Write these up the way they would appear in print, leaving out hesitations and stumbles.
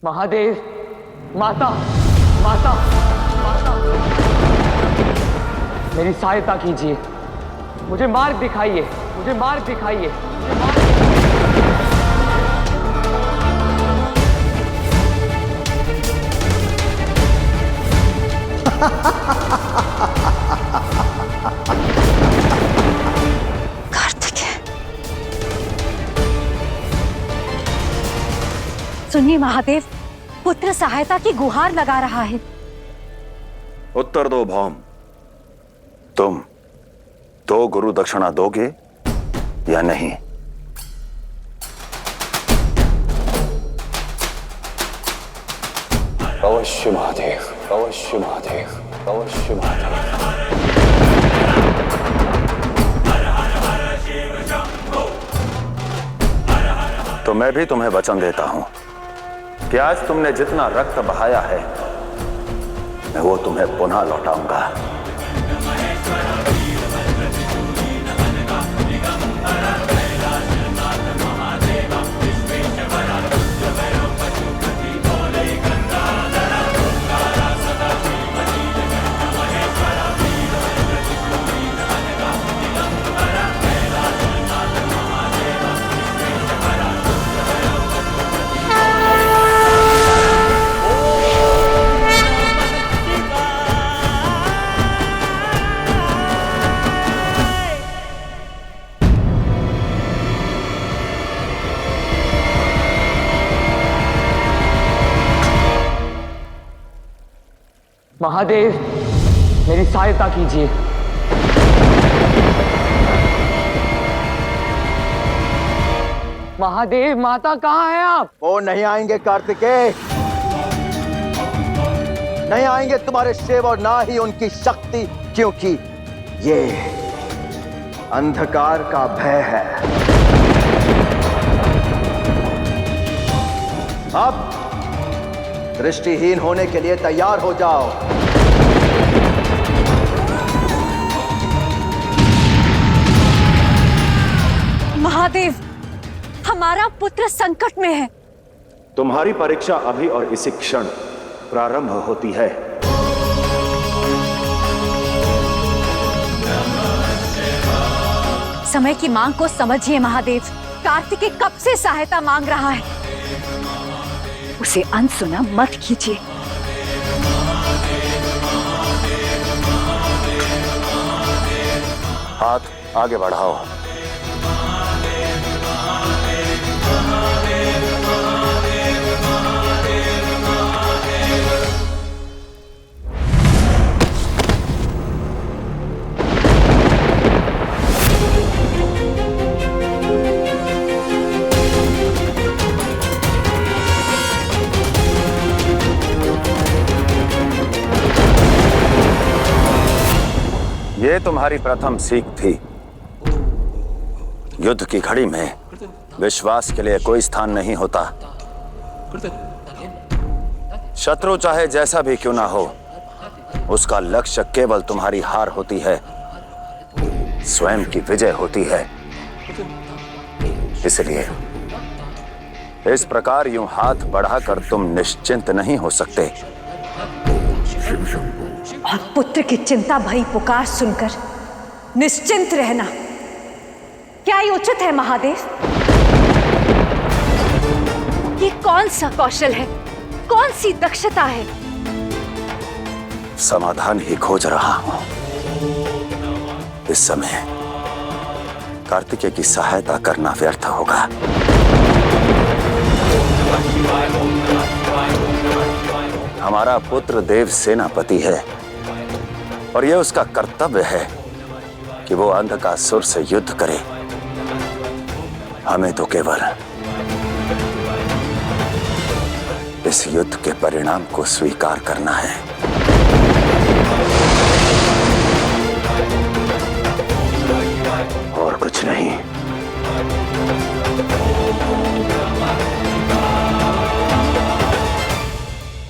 महादेव, माता, माता, माता, मेरी सहायता कीजिए, मुझे मार्ग दिखाइए, मुझे मार्ग दिखाइए, मुझे मार्ग कार्तिकेय, सुनिए महादेव, पुत्र सहायता की गुहार लगा रहा है। उत्तर दो भौम, तुम 2 गुरु दक्षिणा दोगे या नहीं? अवश्य महादेव, अवश्य महादेव, अवश्य महादेव। तो मैं भी तुम्हें वचन देता हूं कि आज तुमने जितना रक्त बहाया है मैं वो तुम्हें पुनः लौटाऊंगा। महादेव, मेरी सहायता कीजिए। महादेव, माता कहाँ हैं आप? वो नहीं आएंगे कार्तिकेय, नहीं आएंगे तुम्हारे शिव और ना ही उनकी शक्ति, क्योंकि ये अंधकार का भय है। अब दृष्टिहीन होने के लिए तैयार हो जाओ। महादेव, हमारा पुत्र संकट में है। तुम्हारी परीक्षा अभी और इसी क्षण प्रारंभ होती है। समय की मांग को समझिए महादेव, कार्तिकेय कब से सहायता मांग रहा है, उसे अनसुना मत कीजिए। हाथ आगे बढ़ाओ। ये तुम्हारी प्रथम सीख थी। युद्ध की घड़ी में विश्वास के लिए कोई स्थान नहीं होता। शत्रु चाहे जैसा भी क्यों ना हो, उसका लक्ष्य केवल तुम्हारी हार होती है, स्वयं की विजय होती है। इसलिए इस प्रकार यूं हाथ बढ़ाकर तुम निश्चिंत नहीं हो सकते। और पुत्र की चिंता भरी पुकार सुनकर निश्चिंत रहना क्या ही उचित है महादेव? ये कौन सा कौशल है, कौन सी दक्षता है? समाधान ही खोज रहा हूं। इस समय कार्तिकेय की सहायता करना व्यर्थ होगा। हमारा पुत्र देव सेनापति है और यह उसका कर्तव्य है कि वो अंधकासुर से युद्ध करे। हमें तो केवल इस युद्ध के परिणाम को स्वीकार करना है। और कुछ नहीं।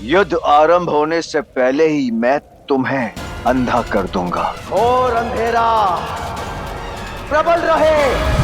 युद्ध आरंभ होने से पहले ही मैं तुम्हें अंधा कर दूंगा। और अंधेरा प्रबल रहे।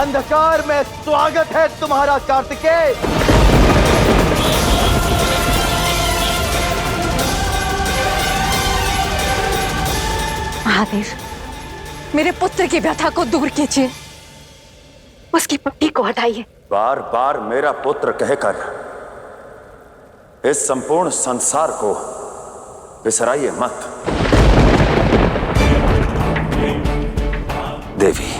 अंधकार में स्वागत है तुम्हारा कार्तिकेय। महादेव, मेरे पुत्र की व्यथा को दूर कीजिए, उसकी पट्टी को हटाइए। बार बार मेरा पुत्र कहकर इस संपूर्ण संसार को बिसराइए मत। देवी,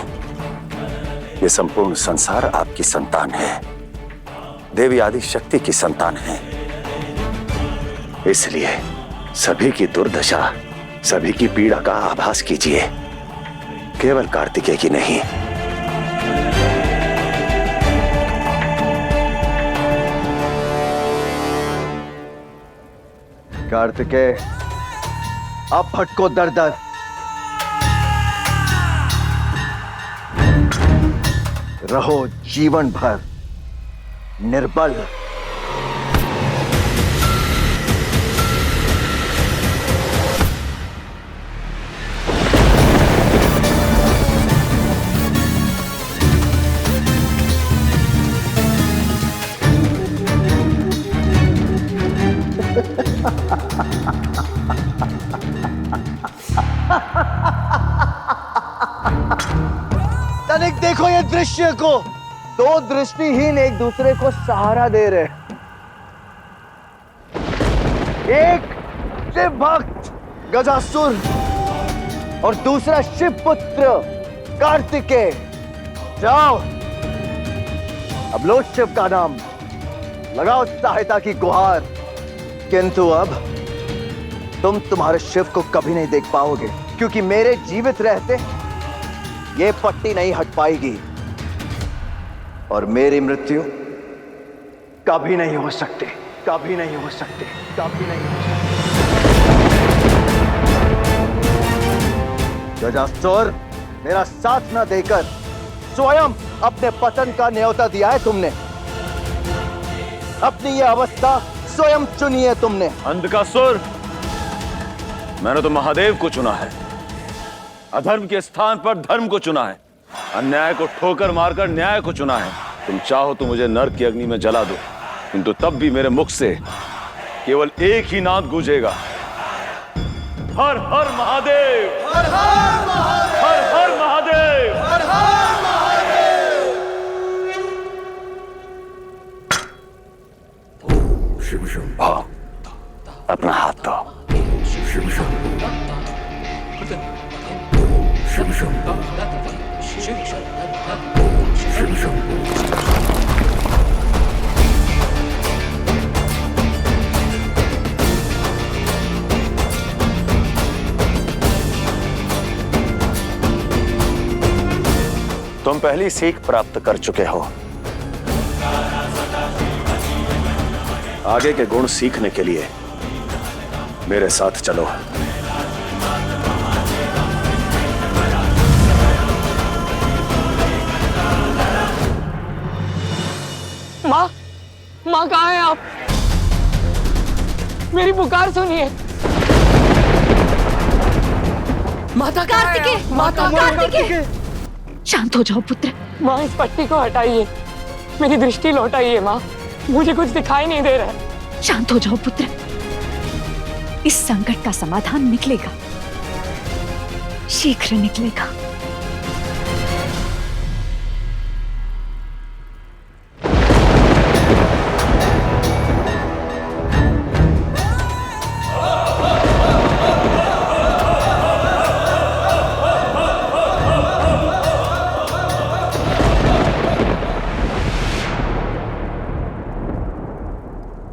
ये संपूर्ण संसार आपकी संतान है। देवी आदि शक्ति की संतान है। इसलिए सभी की दुर्दशा, सभी की पीड़ा का आभास कीजिए, केवल कार्तिकेय की नहीं। कार्तिकेय, अब भटको दर दर। रहो जीवन भर निर्बल। तनिक देखो ये दृश्य को, दो दृष्टिहीन एक दूसरे को सहारा दे रहे। एक शिव भक्त गजासुर और दूसरा शिव पुत्र कार्तिकेय। जाओ, अब लो शिव का नाम, लगाओ सहायता की गुहार। किंतु अब तुम तुम्हारे शिव को कभी नहीं देख पाओगे, क्योंकि मेरे जीवित रहते ये पट्टी नहीं हट पाएगी और मेरी मृत्यु कभी नहीं हो सकती, कभी नहीं हो सकती, कभी नहीं हो सकती। गजासुर, मेरा साथ न देकर स्वयं अपने पतन का न्योता दिया है तुमने। अपनी यह अवस्था स्वयं चुनी है तुमने। अंधकासुर, मैंने तो महादेव को चुना है। अधर्म के स्थान पर धर्म को चुना है। अन्याय को ठोकर मारकर न्याय को चुना है। तुम चाहो तो मुझे नरक की अग्नि में जला दो, किंतु तब भी मेरे मुख से केवल एक ही नाद गूंजेगा, हर हर महादेव, हर हर महादेव, हर हर महादेव, हर हर महादेव। शिव शंभो, अपना हाथ दो। शिव शंभो, शिव शंभो, शिव शंभो। तुम पहली सीख प्राप्त कर चुके हो। आगे के गुण सीखने के लिए मेरे साथ चलो। माँ, माँ कहाँ हैं आप? मेरी पुकार सुनिए। माता कार्तिकेय, माता कार्तिकेय, शांत हो जाओ पुत्र। माँ, इस पट्टी को हटाइए, मेरी दृष्टि लौटाइए। माँ, मुझे कुछ दिखाई नहीं दे रहा है। शांत हो जाओ पुत्र, इस संकट का समाधान निकलेगा, शीघ्र निकलेगा।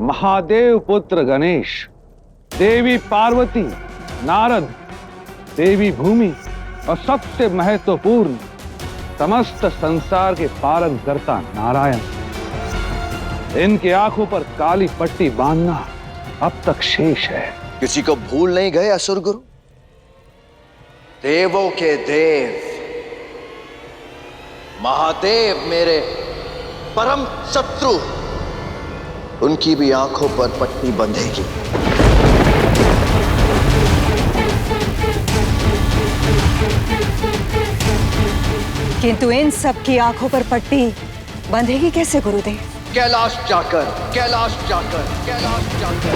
महादेव पुत्र गणेश, देवी पार्वती, नारद, देवी भूमि और सबसे महत्वपूर्ण समस्त संसार के पालन करता नारायण, इनके आंखों पर काली पट्टी बांधना अब तक शेष है। किसी को भूल नहीं गए असुर गुरु? देवों के देव महादेव मेरे परम शत्रु, उनकी भी आंखों पर पट्टी बंधेगी। किंतु इन सब की आंखों पर पट्टी बंधेगी कैसे गुरुदेव? कैलाश जाकर, कैलाश जाकर, कैलाश जाकर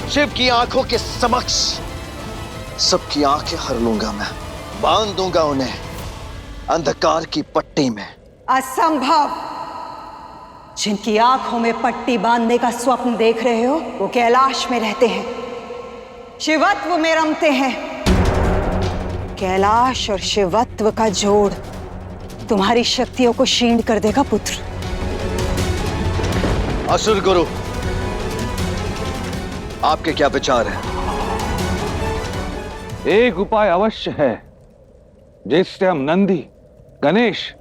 शिव की आंखों के समक्ष सबकी आंखें हर लूंगा मैं, बांध दूंगा उन्हें अंधकार की पट्टी में। असंभव! जिनकी आंखों में पट्टी बांधने का स्वप्न देख रहे हो वो कैलाश में रहते हैं, शिवत्व में रमते हैं। कैलाश और शिवत्व का जोड़ तुम्हारी शक्तियों को क्षीण कर देगा पुत्र। असुर गुरु, आपके क्या विचार हैं? एक उपाय अवश्य है जिससे हम नंदी, गणेश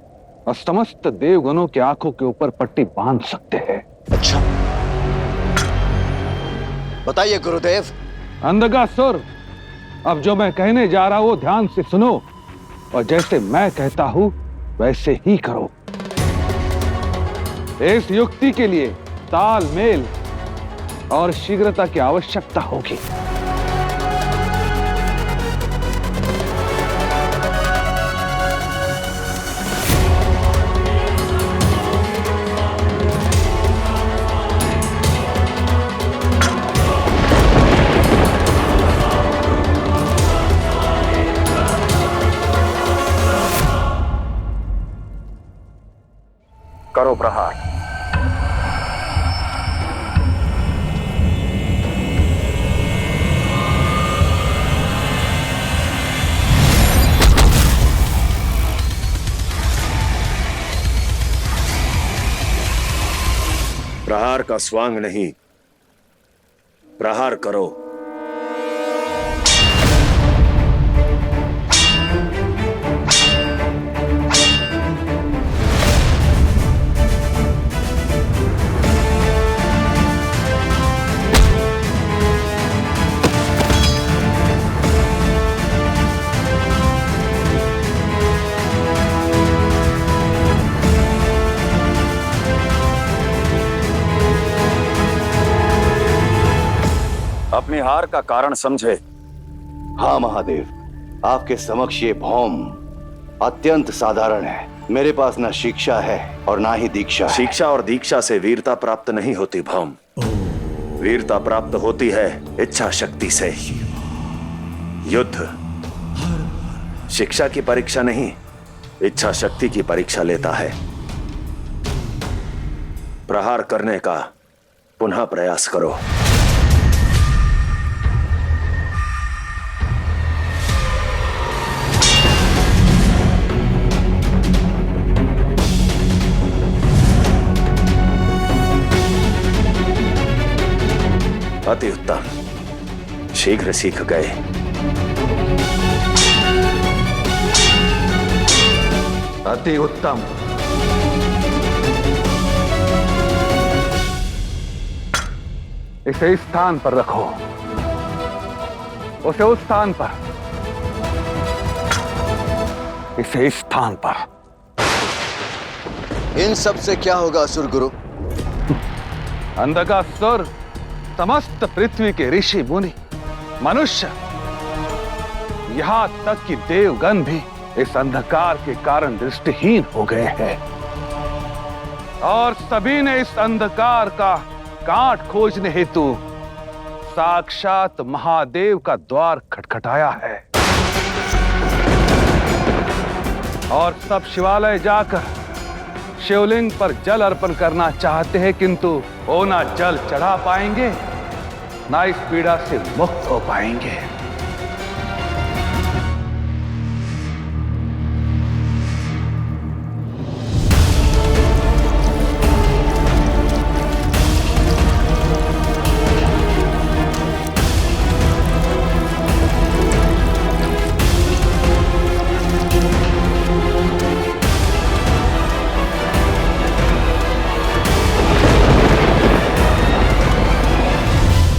और समस्त देवगणों की आंखों के ऊपर पट्टी बांध सकते हैं। अच्छा, बताइए गुरुदेव। अंधकासुर, अब जो मैं कहने जा रहा हूं ध्यान से सुनो और जैसे मैं कहता हूं वैसे ही करो। इस युक्ति के लिए तालमेल और शीघ्रता की आवश्यकता होगी। करो प्रहार। प्रहार का स्वांग नहीं, प्रहार करो। अपनी हार का कारण समझे। हाँ महादेव, आपके समक्ष ये भौम अत्यंत साधारण है। मेरे पास ना शिक्षा है और ना ही दीक्षा है। शिक्षा और दीक्षा से वीरता प्राप्त नहीं होती भौम। वीरता प्राप्त होती है इच्छा शक्ति से। युद्ध शिक्षा की परीक्षा नहीं, इच्छा शक्ति की परीक्षा लेता है। प्रहार करने का पुनः प्रयास करो। अति उत्तम, शीघ्र सीख गए। अति उत्तम। इसे इस स्थान पर रखो, उसे उस स्थान पर, इसे इस स्थान पर। इन सब से क्या होगा असुर गुरु? अंधकासुर, समस्त पृथ्वी के ऋषि मुनि, मनुष्य, यहां तक कि देवगण भी इस अंधकार के कारण दृष्टिहीन हो गए हैं और सभी ने इस अंधकार का काट खोजने हेतु साक्षात महादेव का द्वार खटखटाया है और सब शिवालय जाकर शिवलिंग पर जल अर्पण करना चाहते हैं, किंतु वो ना जल चढ़ा पाएंगे ना इस पीड़ा से मुक्त हो पाएंगे।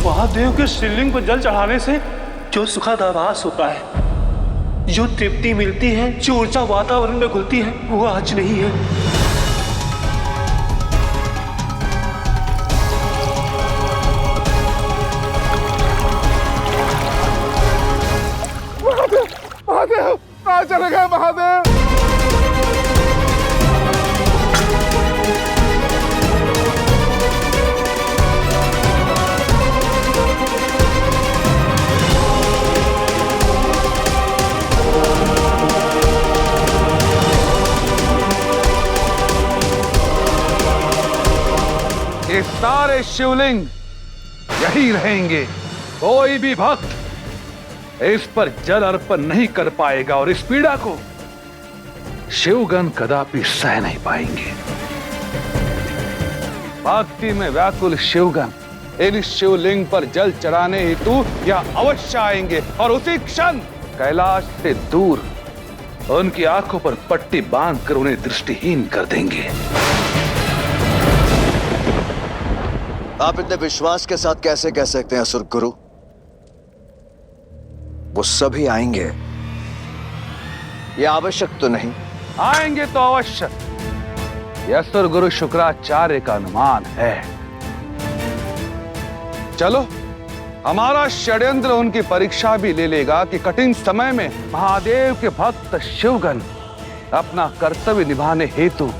महादेव के शिवलिंग पर जल चढ़ाने से जो सुखद आभास होता है, जो तृप्ति मिलती है, जो ऊर्जा वातावरण में घुलती है, वो आज नहीं है। कहाँ चले गए महादेव? ये सारे शिवलिंग यही रहेंगे। कोई भी भक्त इस पर जल अर्पण नहीं कर पाएगा और इस पीड़ा को शिवगण कदापि सह नहीं पाएंगे। भक्ति में व्याकुल शिवगण इन शिवलिंग पर जल चढ़ाने हेतु यह अवश्य आएंगे और उसी क्षण कैलाश से दूर उनकी आंखों पर पट्टी बांधकर उन्हें दृष्टिहीन कर देंगे। आप इतने विश्वास के साथ कैसे कह सकते हैं असुर गुरु? वो सभी आएंगे, ये आवश्यक तो नहीं। आएंगे तो अवश्य, यह असुर गुरु शुक्राचार्य का अनुमान है। चलो, हमारा षड्यंत्र उनकी परीक्षा भी ले लेगा कि कठिन समय में महादेव के भक्त शिवगण अपना कर्तव्य निभाने हेतु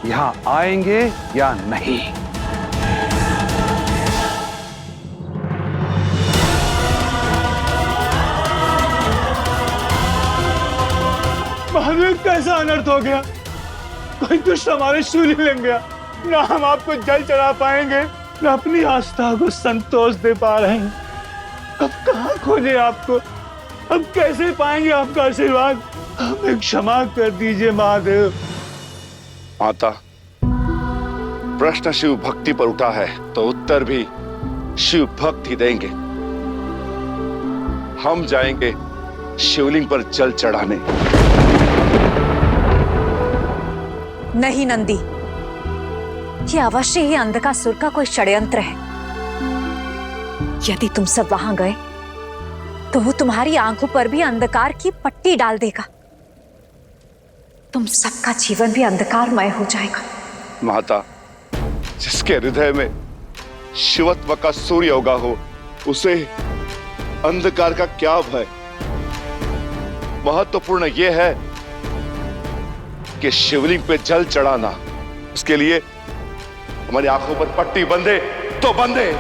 यहां आएंगे या नहीं। महादेव, कैसा अनर्थ हो गया? कोई दुष्ट हमारे शूली लग गया। ना हम आपको जल चढ़ा पाएंगे, ना अपनी आस्था को संतोष दे पा रहे हैं। अब कहाँ खोजे आपको? अब कैसे पाएंगे आपका आशीर्वाद? हमें क्षमा कर दीजिए महादेव। माता, प्रश्न शिव भक्ति पर उठा है तो उत्तर भी शिव भक्त ही देंगे। हम जाएंगे शिवलिंग पर जल चढ़ाने। नहीं नंदी, ये अवश्य ही अंधकासुर का कोई षड्यंत्र है। यदि तुम सब वहां गए तो वो तुम्हारी आंखों पर भी अंधकार की पट्टी डाल देगा। तुम सबका जीवन भी अंधकारमय हो जाएगा। माता, जिसके हृदय में शिवत्व का सूर्य उगा हो, उसे अंधकार का क्या भय? महत्वपूर्ण यह है कि शिवलिंग पे जल चढ़ाना। उसके लिए हमारी आंखों पर पट्टी बंधे तो बंधे।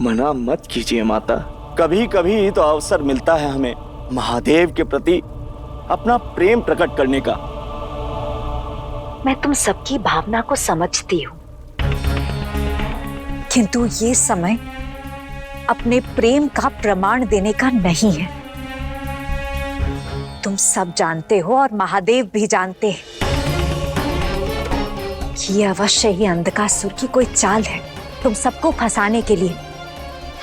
मना मत कीजिए माता, कभी कभी तो अवसर मिलता है हमें महादेव के प्रति अपना प्रेम प्रकट करने का। मैं तुम सबकी भावना को समझती हूँ, किंतु ये समय अपने प्रेम का प्रमाण देने का नहीं है। तुम सब जानते हो और महादेव भी जानते हैं कि ये अवश्य ही अंधकासुर की कोई चाल है तुम सबको फंसाने के लिए।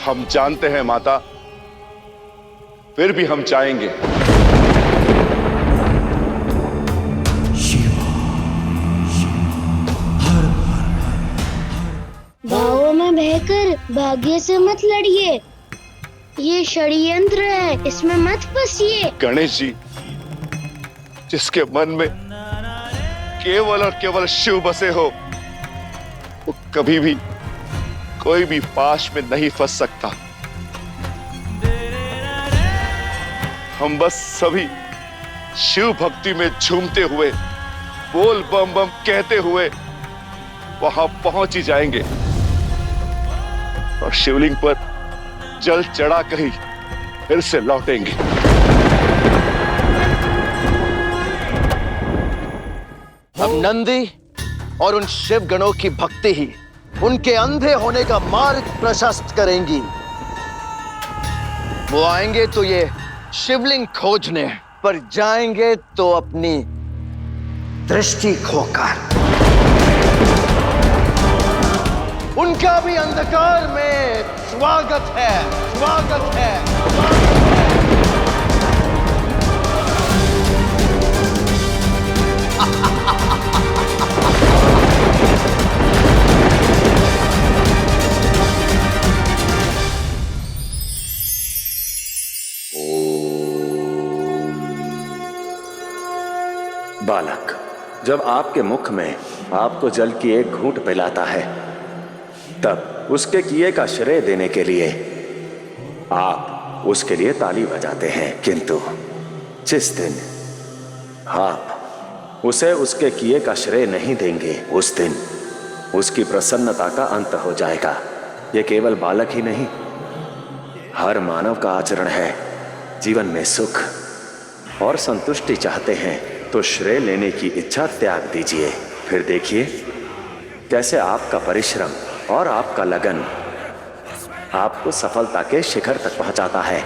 हम जानते हैं माता, फिर भी हम चाहेंगे। भावों में बहकर भाग्य से मत लड़िए, ये षड्यंत्र है, इसमें मत फंसिए। गणेश जी, जिसके मन में केवल और केवल शिव बसे हो, वो कभी भी कोई भी पाश में नहीं फंस सकता। हम बस सभी शिव भक्ति में झूमते हुए, बोल बम बम कहते हुए वहां पहुंच ही जाएंगे और शिवलिंग पर जल चढ़ा कर ही फिर से लौटेंगे। अब नंदी और उन शिव गणों की भक्ति ही उनके अंधे होने का मार्ग प्रशस्त करेंगी। वो आएंगे तो ये शिवलिंग खोजने, पर जाएंगे तो अपनी दृष्टि खोकर। उनका भी अंधकार में स्वागत है, स्वागत है, स्वागत है। बालक, जब आपके मुख में आपको जल की एक घूंट पिलाता है, तब उसके किए का श्रेय देने के लिए आप उसके लिए ताली बजाते हैं, किंतु जिस दिन आप उसे उसके किए का श्रेय नहीं देंगे, उस दिन उसकी प्रसन्नता का अंत हो जाएगा। ये केवल बालक ही नहीं, हर मानव का आचरण है। जीवन में सुख और संतुष्टि चाहते हैं तो श्रेय लेने की इच्छा त्याग दीजिए। फिर देखिए कैसे आपका परिश्रम और आपका लगन आपको सफलता के शिखर तक पहुंचाता है।